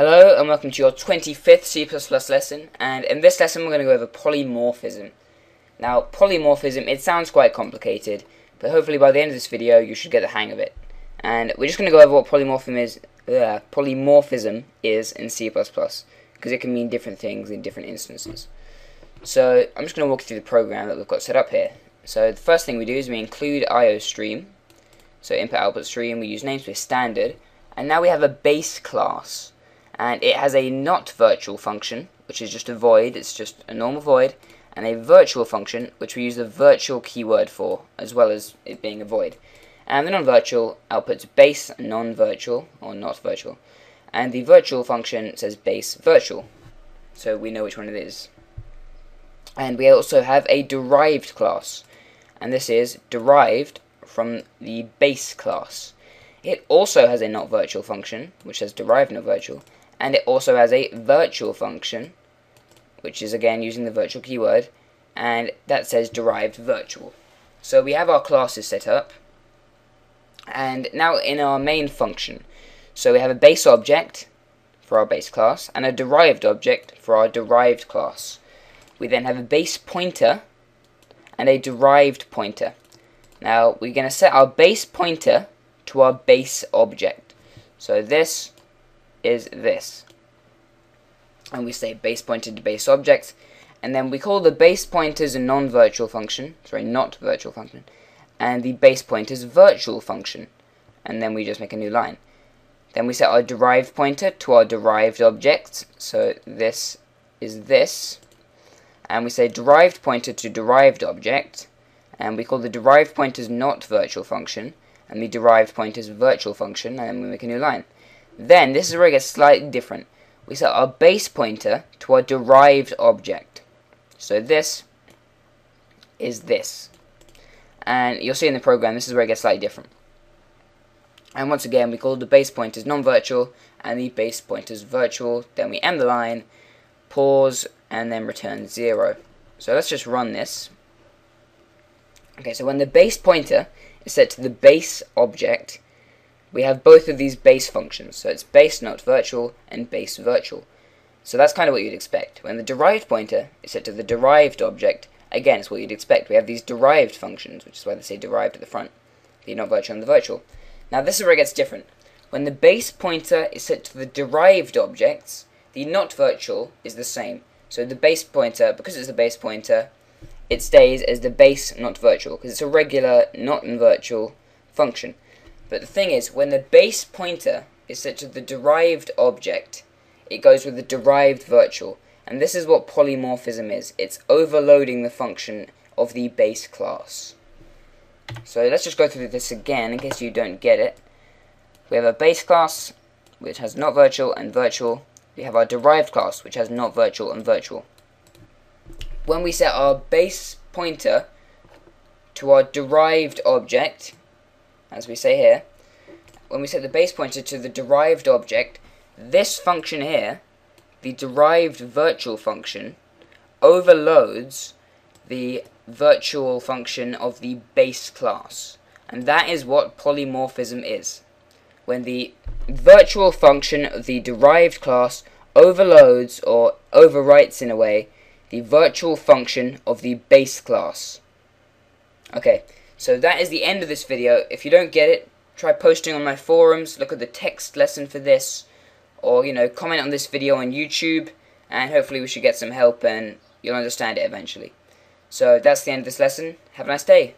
Hello and welcome to your 25th C++ lesson, and in this lesson we're going to go over polymorphism. Now polymorphism, it sounds quite complicated, but hopefully by the end of this video you should get the hang of it. And we're just going to go over what polymorphism is in C++, because it can mean different things in different instances. So I'm just going to walk you through the program that we've got set up here. So the first thing we do is we include IO stream, so input output stream, we use namespace standard, and now we have a base class. And it has a not virtual function, which is just a void, it's just a normal void, and a virtual function, which we use the virtual keyword for, as well as it being a void. And the non-virtual outputs base non-virtual, or not virtual, and the virtual function says base virtual, so we know which one it is. And we also have a derived class, and this is derived from the base class. It also has a not virtual function, which says derived not virtual, and it also has a virtual function, which is again using the virtual keyword, and that says derived virtual. So we have our classes set up, and now in our main function, so we have a base object for our base class, and a derived object for our derived class. We then have a base pointer, and a derived pointer. Now we're going to set our base pointer to our base object. So this is this, and we say base pointer to base object, and then we call the base pointers a non-virtual function, sorry, not virtual function, and the base pointers virtual function, and then we just make a new line. Then we set our derived pointer to our derived object, so this is this, and we say derived pointer to derived object, and we call the derived pointers not virtual function, and the derived pointers virtual function, and then we make a new line. Then, this is where it gets slightly different. We set our base pointer to our derived object. So this is this. And you'll see in the program, this is where it gets slightly different. And once again, we call the base pointers non-virtual and the base pointers virtual. Then we end the line, pause, and then return 0. So let's just run this. Okay, so when the base pointer is set to the base object, we have both of these base functions, so it's base not virtual and base virtual. So that's kind of what you'd expect. When the derived pointer is set to the derived object, again, it's what you'd expect. We have these derived functions, which is why they say derived at the front, the not virtual and the virtual. Now this is where it gets different. When the base pointer is set to the derived objects, the not virtual is the same. So the base pointer, because it's a base pointer, it stays as the base not virtual, because it's a regular not virtual function. But the thing is, when the base pointer is set to the derived object, it goes with the derived virtual. And this is what polymorphism is. It's overloading the function of the base class. So let's just go through this again in case you don't get it. We have a base class, which has not virtual and virtual. We have our derived class, which has not virtual and virtual. When we set our base pointer to our derived object, as we say here, when we set the base pointer to the derived object, this function here, the derived virtual function, overloads the virtual function of the base class. And that is what polymorphism is. When the virtual function of the derived class overloads, or overwrites in a way, the virtual function of the base class. Okay. So that is the end of this video. If you don't get it, try posting on my forums, look at the text lesson for this, or, comment on this video on YouTube, and hopefully we should get some help and you'll understand it eventually. So that's the end of this lesson. Have a nice day.